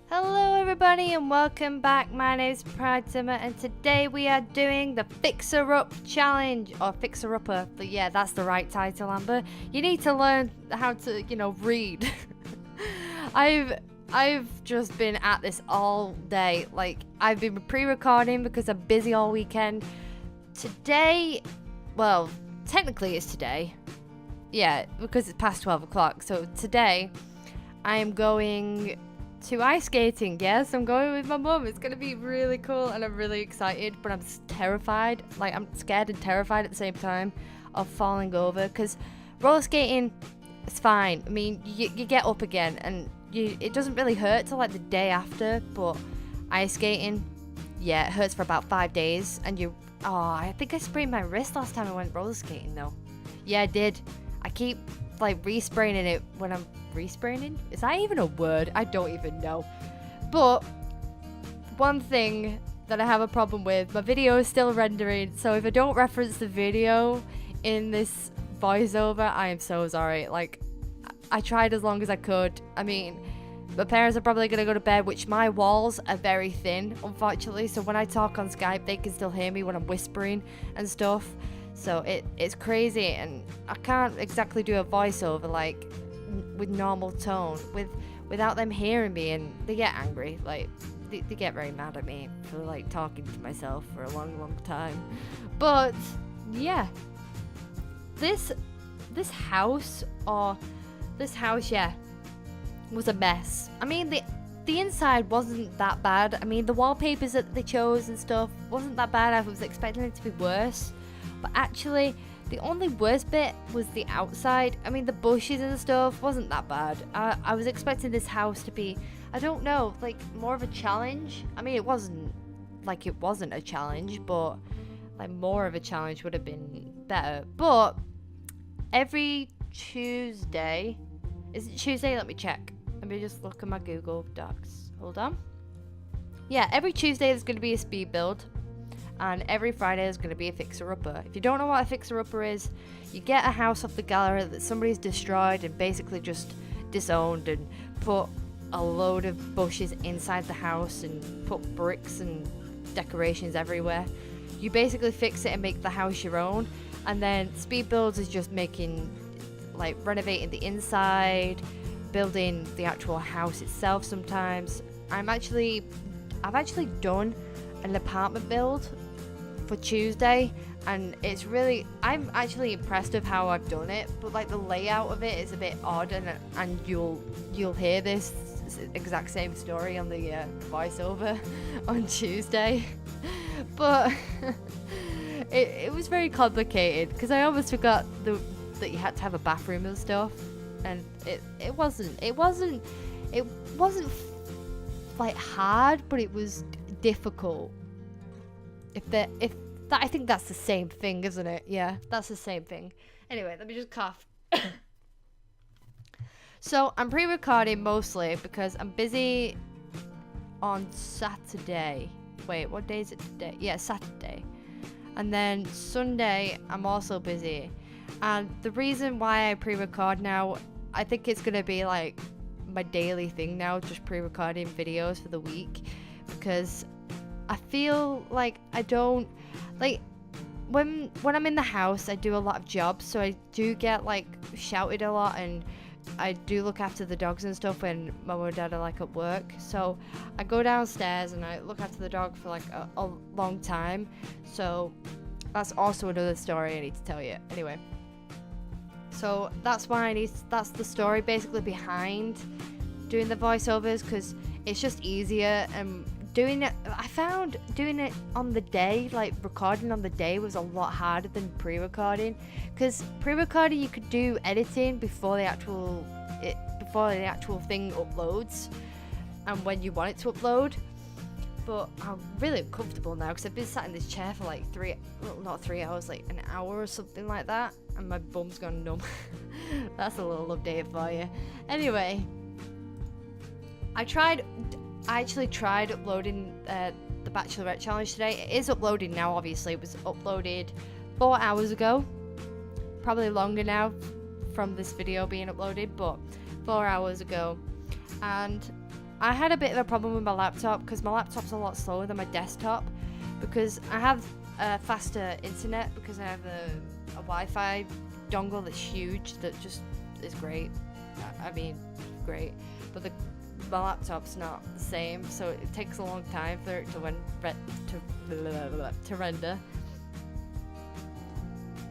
Hello everybody and welcome back. My name is Pride Summer and today we are doing the Fixer Up Challenge, or Fixer Upper, but yeah, that's the right title, Amber. You need to learn how to, read. I've just been at this all day. Like, I've been pre-recording because I'm busy all weekend. Today, well, technically it's today. Yeah, because it's past 12 o'clock. So today I am going to ice skating. Yes, I'm going with my mum. It's gonna be really cool and I'm really excited, but I'm terrified. Like, I'm scared and terrified at the same time of falling over, because roller skating is fine. I mean, you get up again and it doesn't really hurt till like the day after, but ice skating, yeah, it hurts for about 5 days. And I think I sprained my wrist last time I went roller skating though. Yeah, I did. I keep like re-spraining it when I'm re-spraining? Is that even a word? I don't even know. But one thing that I have a problem with, my video is still rendering, so if I don't reference the video in this voiceover, I am so sorry. Like, I tried as long as I could. I mean, my parents are probably going to go to bed, which my walls are very thin, unfortunately, so when I talk on Skype, they can still hear me when I'm whispering and stuff. So it's crazy, and I can't exactly do a voiceover like with normal tone without them hearing me, and they get angry. Like, they get very mad at me for like talking to myself for a long time. But yeah, this house, yeah, was a mess. I mean, the inside wasn't that bad. I mean, the wallpapers that they chose and stuff wasn't that bad. I was expecting it to be worse. But actually, the only worst bit was the outside. I mean, the bushes and stuff wasn't that bad. I was expecting this house to be, I don't know, like more of a challenge. I mean, it wasn't a challenge, but like more of a challenge would have been better. But every Tuesday, is it Tuesday? Let me check. Let me just look at my Google Docs. Hold on. Yeah, every Tuesday there's going to be a speed build. And every Friday is going to be a fixer-upper. If you don't know what a fixer-upper is, you get a house off the gallery that somebody's destroyed and basically just disowned, and put a load of bushes inside the house and put bricks and decorations everywhere. You basically fix it and make the house your own. And then speed builds is just making, like, renovating the inside, building the actual house itself sometimes. I've actually done an apartment build for Tuesday, and I'm actually impressed of how I've done it, but like the layout of it is a bit odd, and you'll hear this exact same story on the voiceover on Tuesday. But it was very complicated, because I almost forgot that you had to have a bathroom and stuff, and it wasn't like hard, but it was difficult. I think that's the same thing, isn't it? Yeah, that's the same thing. Anyway, let me just cough. So I'm pre-recording mostly because I'm busy on Saturday. Wait, what day is it today? Yeah, Saturday. And then Sunday I'm also busy. And the reason why I pre-record now, I think it's gonna be like my daily thing now, just pre-recording videos for the week, because I feel like I don't, like, when I'm in the house I do a lot of jobs, so I do get like shouted a lot, and I do look after the dogs and stuff when my mum and dad are like at work. So I go downstairs and I look after the dog for like a long time. So that's also another story I need to tell you. Anyway, so that's the story basically behind doing the voiceovers, because it's just easier. And I found doing it on the day, like recording on the day, was a lot harder than pre-recording, because pre-recording you could do editing before the actual thing uploads and when you want it to upload. But I'm really uncomfortable now, because I've been sat in this chair for like not 3 hours, like an hour or something like that, and my bum's gone numb. That's a little update for you. Anyway, I actually tried uploading the Bachelorette Challenge today. It is uploading now, obviously. It was uploaded 4 hours ago. Probably longer now from this video being uploaded, but 4 hours ago. And I had a bit of a problem with my laptop because my laptop's a lot slower than my desktop because I have faster internet because I have a Wi-Fi dongle that's huge that just is great. I mean, great. But my laptop's not the same, so it takes a long time for it to render.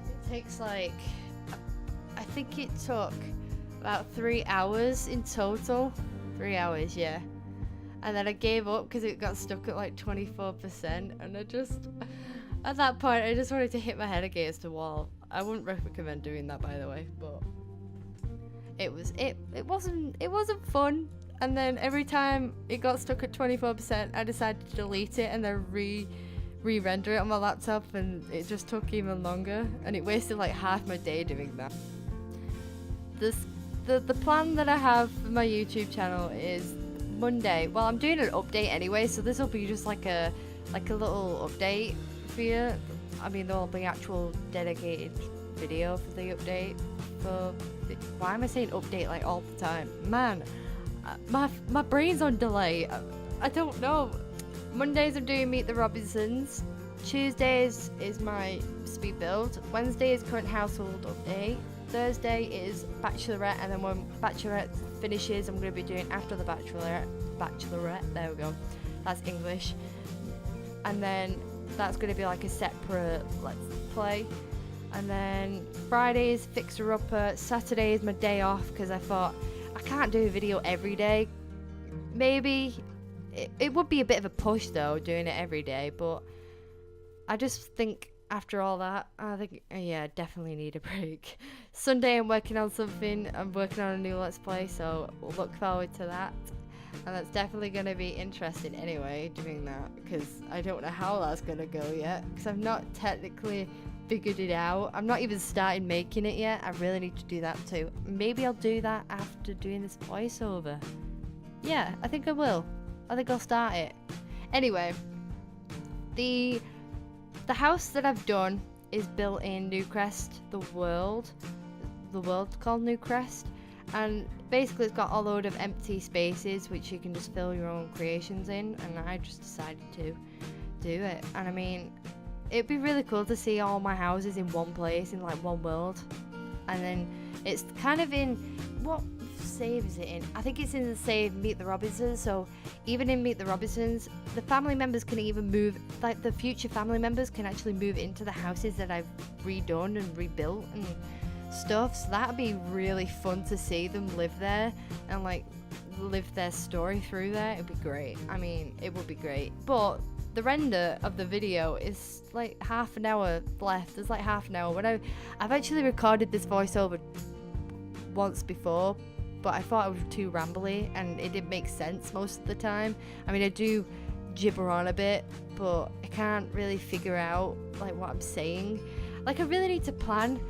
It takes like, I think it took about 3 hours in total. 3 hours, yeah. And then I gave up because it got stuck at like 24%, and I just, at that point, I just wanted to hit my head against a wall. I wouldn't recommend doing that, by the way, but it wasn't fun. And then every time it got stuck at 24%, I decided to delete it and then re-render it on my laptop, and it just took even longer, and it wasted like half my day doing that. The plan that I have for my YouTube channel is Monday. Well, I'm doing an update anyway, so this will be just like a little update for you. I mean, there will be actual dedicated video for the update. Why am I saying update like all the time? Man, my brain's on delay. I don't know. Mondays I'm doing Meet the Robinsons. Tuesdays is my speed build. Wednesday is current household update. Thursday is Bachelorette, and then when Bachelorette finishes, I'm going to be doing After the Bachelorette. There we go. That's English. And then that's going to be like a separate Let's Play. And then Friday is Fixer Upper. Saturday is my day off because I thought I can't do a video every day. Maybe it would be a bit of a push though, doing it every day, but I just think after all that, I think, yeah, definitely need a break. Sunday I'm working on something. I'm working on a new Let's Play, so we'll look forward to that. And that's definitely going to be interesting anyway, doing that, because I don't know how that's going to go yet, because I've not technically figured it out. I'm not even started making it yet. I really need to do that too. Maybe I'll do that after doing this voiceover. Yeah, I think I will. I think I'll start it. Anyway, the house that I've done is built in Newcrest, the world called Newcrest, and basically it's got a load of empty spaces which you can just fill your own creations in, and I just decided to do it. And I mean, it'd be really cool to see all my houses in one place, in like one world. And then it's kind of in, what save is it in? I think it's in the save Meet the Robinsons. So even in Meet the Robinsons, the family members can even move, like the future family members can actually move into the houses that I've redone and rebuilt and stuff. So that'd be really fun to see them live there and like live their story through there. It'd be great. I mean, it would be great. But the render of the video is like half an hour left. There's like half an hour. I've actually recorded this voiceover once before, but I thought it was too rambly and it didn't make sense most of the time. I mean, I do gibber on a bit, but I can't really figure out like what I'm saying. Like, I really need to plan.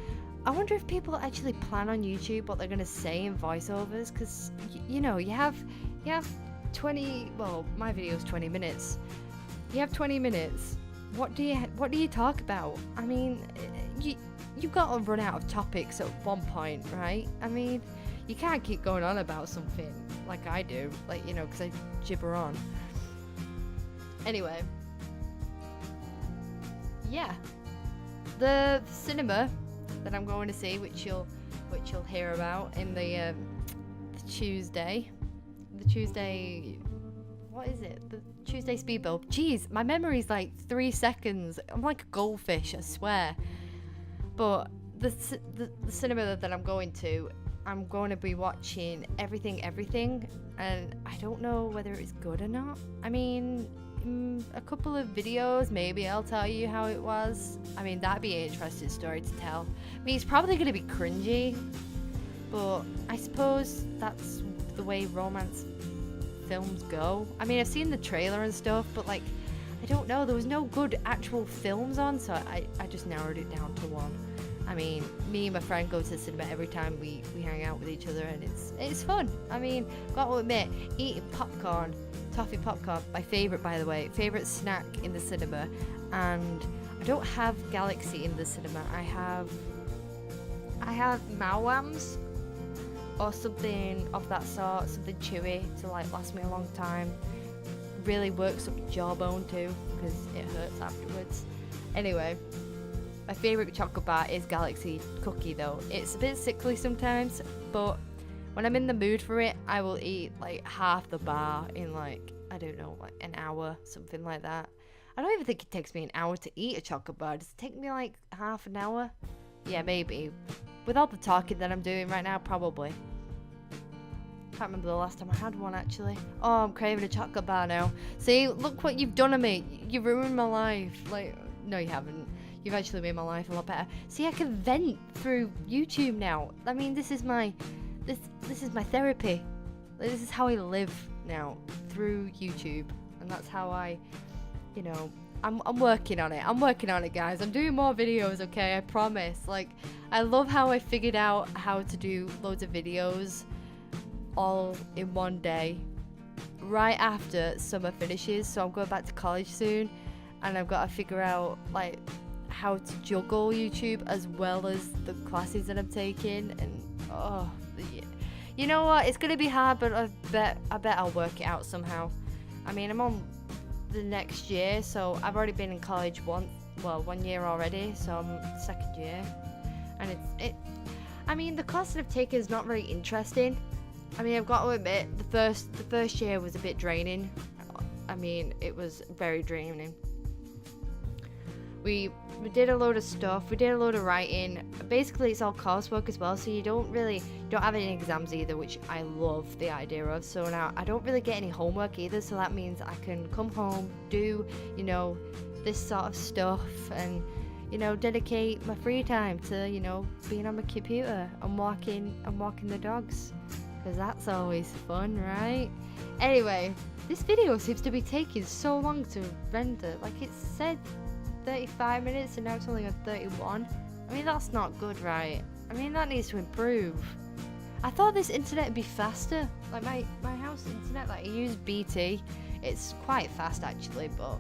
I wonder if people actually plan on YouTube what they're gonna say in voiceovers, because you know, you have 20. Well, my video's 20 minutes. You have 20 minutes. What do you talk about? I mean, you've got to run out of topics at one point, right? I mean, you can't keep going on about something like I do, like, you know, because I gibber on. Anyway, yeah, the cinema that I'm going to see, which you'll hear about in the Tuesday. What is it? The Tuesday speed build. Jeez, my memory's like 3 seconds. I'm like a goldfish, I swear. But the cinema that I'm going to be watching Everything, and I don't know whether it's good or not. I mean, a couple of videos, maybe I'll tell you how it was. I mean, that'd be an interesting story to tell. I mean, it's probably going to be cringy, but I suppose that's the way romance films go. I mean, I've seen the trailer and stuff, but like, I don't know, there was no good actual films on, so I just narrowed it down to one. I mean, me and my friend go to the cinema every time we hang out with each other, and it's fun. I mean, got to admit, eating popcorn, toffee popcorn, my favourite, by the way, favourite snack in the cinema. And I don't have Galaxy in the cinema. I have Mawams, or something of that sort, something chewy to like last me a long time. Really works up your jawbone too, because it hurts afterwards. Anyway, my favourite chocolate bar is Galaxy Cookie though. It's a bit sickly sometimes, but when I'm in the mood for it, I will eat like half the bar in like, I don't know, like an hour, something like that. I don't even think it takes me an hour to eat a chocolate bar. Does it take me like half an hour? Yeah, maybe. With all the talking that I'm doing right now, probably. Can't remember the last time I had one actually. Oh, I'm craving a chocolate bar now. See, look what you've done to me. You ruined my life. Like, no you haven't. You've actually made my life a lot better. See, I can vent through YouTube now. I mean, this is my therapy. Like, this is how I live now, through YouTube. And that's how I, you know, I'm working on it. I'm working on it, guys. I'm doing more videos, okay? I promise. Like, I love how I figured out how to do loads of videos all in one day right after summer finishes. So I'm going back to college soon, and I've got to figure out like how to juggle YouTube as well as the classes that I'm taking. And oh, you know what? It's gonna be hard, but I bet I'll work it out somehow. I mean, I'm on the next year, so I've already been in college 1 year already, so I'm second year, and I mean, the class that I've taken is not very interesting. I mean, I've got to admit, the first year was a bit draining. I mean, it was very draining. We did a load of stuff. We did a load of writing. Basically, it's all coursework as well, so you don't have any exams either, which I love the idea of. So now I don't really get any homework either, so that means I can come home, do, you know, this sort of stuff, and, you know, dedicate my free time to, you know, being on my computer and walking the dogs, because that's always fun, right? Anyway, this video seems to be taking so long to render. Like, it said 35 minutes and now it's only on 31. I mean, that's not good, right? I mean, that needs to improve. I thought this internet would be faster. Like my house internet, like I use BT. It's quite fast actually, but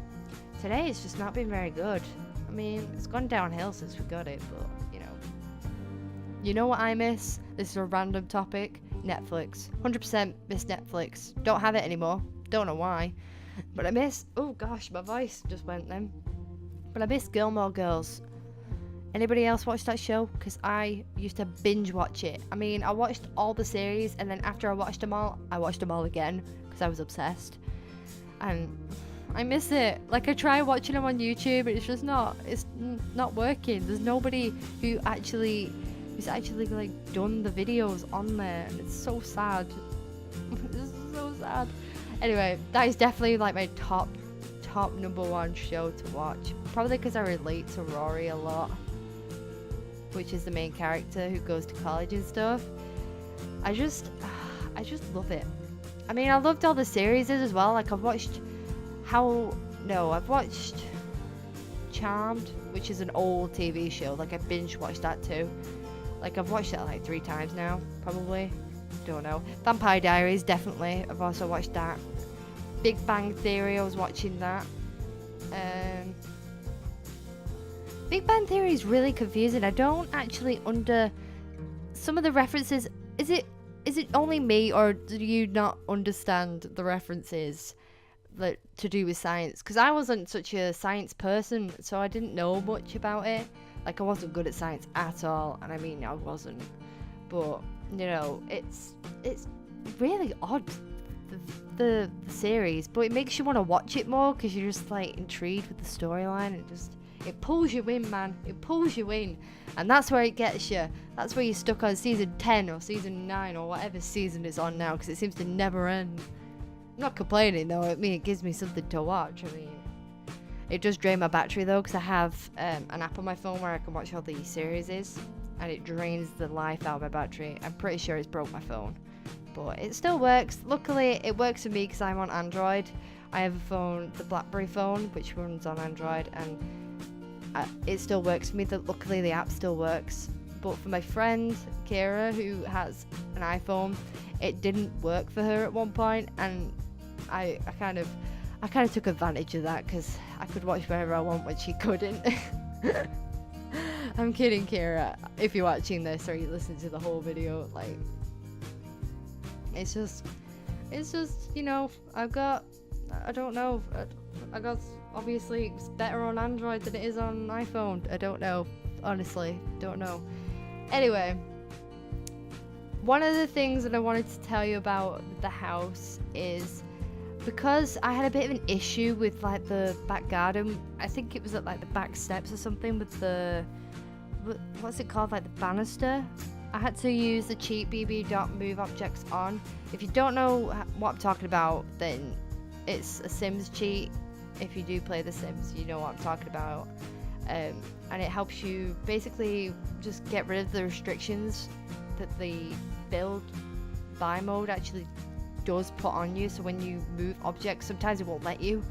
today it's just not been very good. I mean, it's gone downhill since we got it, but you know. You know what I miss? This is a random topic. Netflix. 100% miss Netflix. Don't have it anymore. Don't know why. But I miss... Oh gosh, my voice just went then. But I miss Gilmore Girls. Anybody else watch that show? Because I used to binge watch it. I mean, I watched all the series, and then after I watched them all again because I was obsessed. And I miss it. Like, I try watching them on YouTube, but it's not working. There's nobody who's actually like done the videos on there, and it's so sad. It's so sad. Anyway, that is definitely like my top number one show to watch, probably because I relate to Rory a lot, which is the main character who goes to college and stuff. I just love it. I mean, I loved all the series as well. Like, I've watched Charmed, which is an old TV show. Like, I binge watched that too. Like, I've watched that like 3 times now, probably. Don't know. Vampire Diaries, definitely. I've also watched that. Big Bang Theory, I was watching that. Big Bang Theory is really confusing. I don't actually some of the references. Is it only me, or do you not understand the references that to do with science? Because I wasn't such a science person, so I didn't know much about it. Like, I wasn't good at science at all, and I mean, I wasn't. But you know, it's really odd, the series, but it makes you want to watch it more because you're just like intrigued with the storyline. It pulls you in, man. It pulls you in, and that's where it gets you. That's where you're stuck on season 10 or season 9 or whatever season it's on now, because it seems to never end. I'm not complaining though. I mean, it gives me something to watch. I mean, it does drain my battery though, because I have an app on my phone where I can watch all the series, and it drains the life out of my battery. I'm pretty sure it's broke my phone, but it still works. Luckily, it works for me because I'm on Android. I have a phone, the BlackBerry phone, which runs on Android, and it still works for me. Luckily, the app still works. But for my friend Kira, who has an iPhone, it didn't work for her at one point, and I kind of took advantage of that because I could watch wherever I want when she couldn't. I'm kidding, Kira. If you're watching this or you listen to the whole video, like, It's just, you know, I don't know. I got, obviously, it's better on Android than it is on iPhone. I don't know. Honestly, don't know. Anyway, one of the things that I wanted to tell you about the house is because I had a bit of an issue with like the back garden. I think it was at like the back steps or something with the, what's it called, like the banister. I had to use the cheat bb.move objects on. If you don't know what I'm talking about, then it's a Sims cheat. If you do play The Sims, you know what I'm talking about. And it helps you basically just get rid of the restrictions that the build buy mode actually does put on you. So when you move objects, sometimes it won't let you,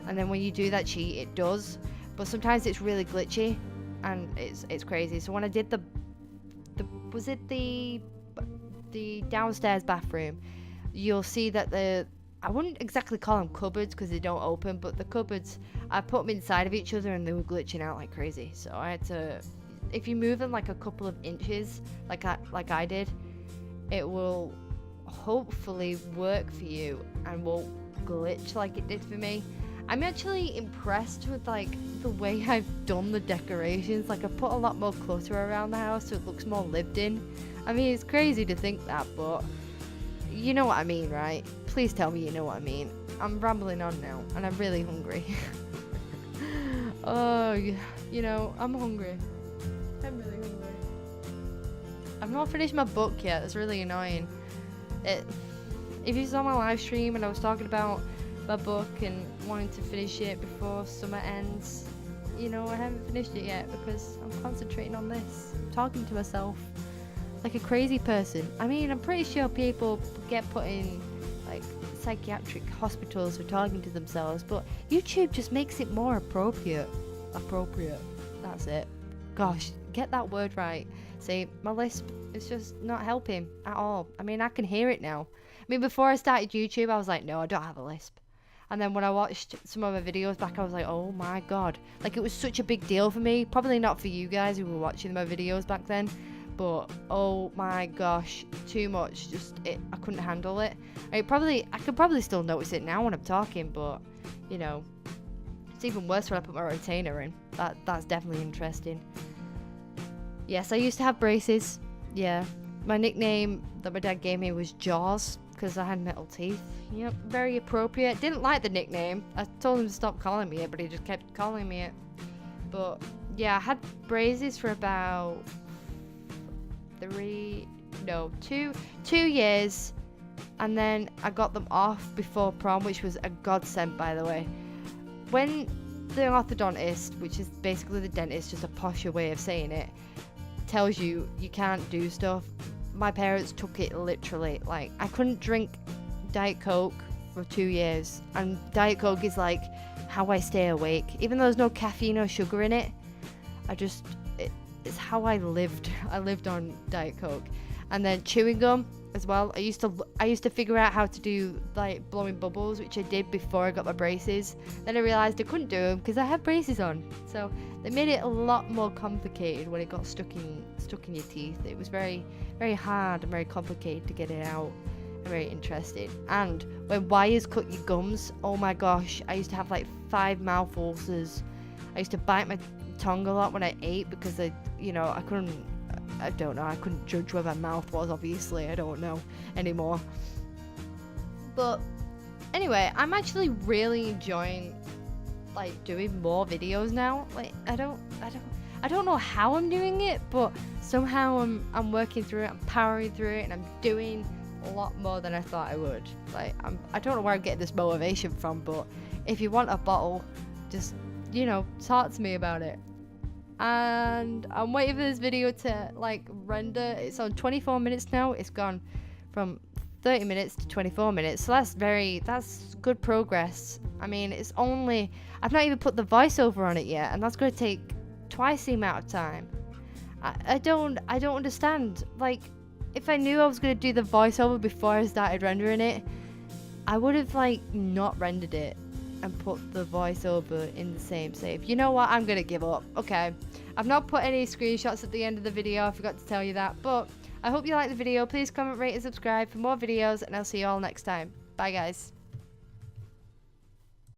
and then when you do that cheat, it does. But sometimes it's really glitchy, and it's crazy. So when I did the downstairs bathroom, you'll see that I wouldn't exactly call them cupboards because they don't open, but the cupboards, I put them inside of each other and they were glitching out like crazy. So I had to, if you move them like a couple of inches, like I did, it will hopefully work for you and won't glitch like it did for me. I'm actually impressed with like the way I've done the decorations. Like I put a lot more clutter around the house so it looks more lived in. I mean, it's crazy to think that, but you know what I mean, right? Please tell me you know what I mean. I'm rambling on now and I'm really hungry. Oh, you know, I'm hungry. I'm really hungry. I've not finished my book yet. It's really annoying. If you saw my live stream and I was talking about my book and wanting to finish it before summer ends, you know, I haven't finished it yet because I'm concentrating on this. I'm talking to myself like a crazy person. I mean, I'm pretty sure people get put in like psychiatric hospitals for talking to themselves, but YouTube just makes it more appropriate. That's it. Gosh, get that word right. See, my lisp is just not helping at all. I mean, I can hear it now. I mean, before I started YouTube, I was like, no, I don't have a lisp. And then when I watched some of my videos back, I was like, oh my god. Like, it was such a big deal for me. Probably not for you guys who were watching my videos back then. But, oh my gosh, too much. I couldn't handle it. I could probably still notice it now when I'm talking, but, you know, it's even worse when I put my retainer in. That's definitely interesting. Yes, I used to have braces. Yeah. My nickname that my dad gave me was Jaws, because I had metal teeth. Yep, very appropriate. Didn't like the nickname. I told him to stop calling me it, but he just kept calling me it. But, yeah, I had braces for about 2 years, and then I got them off before prom, which was a godsend, by the way. When the orthodontist, which is basically the dentist, just a posher way of saying it, tells you can't do stuff, my parents took it literally. Like, I couldn't drink Diet Coke for 2 years, and Diet Coke is like how I stay awake, even though there's no caffeine or sugar in it. It's how I lived. I lived on Diet Coke. And then chewing gum as well. I used to figure out how to do like blowing bubbles, which I did before I got my braces. Then I realized I couldn't do them because I had braces on. So they made it a lot more complicated when it got stuck in your teeth. It was very, very hard and very complicated to get it out. Very interesting. And when wires cut your gums, oh my gosh, I used to have like 5 mouth ulcers. I used to bite my tongue a lot when I ate because I couldn't judge where my mouth was, obviously. I don't know anymore. But anyway, I'm actually really enjoying like doing more videos now. Like I don't know how I'm doing it, but somehow I'm working through it, I'm powering through it, and I'm doing a lot more than I thought I would. Like I don't know where I'm getting this motivation from, but if you want a bottle, just, you know, talk to me about it. And I'm waiting for this video to like render. It's on 24 minutes now. It's gone from 30 minutes to 24 minutes, so that's good progress. I mean, I've not even put the voiceover on it yet, and that's going to take twice the amount of time. I don't understand. Like, if I knew I was going to do the voiceover before I started rendering it, I would have like not rendered it and put the voiceover in the same save. You know what? I'm gonna give up. Okay, I've not put any screenshots at the end of the video. I forgot to tell you that, but I hope you liked the video. Please comment, rate, and subscribe for more videos, and I'll see you all next time. Bye, guys.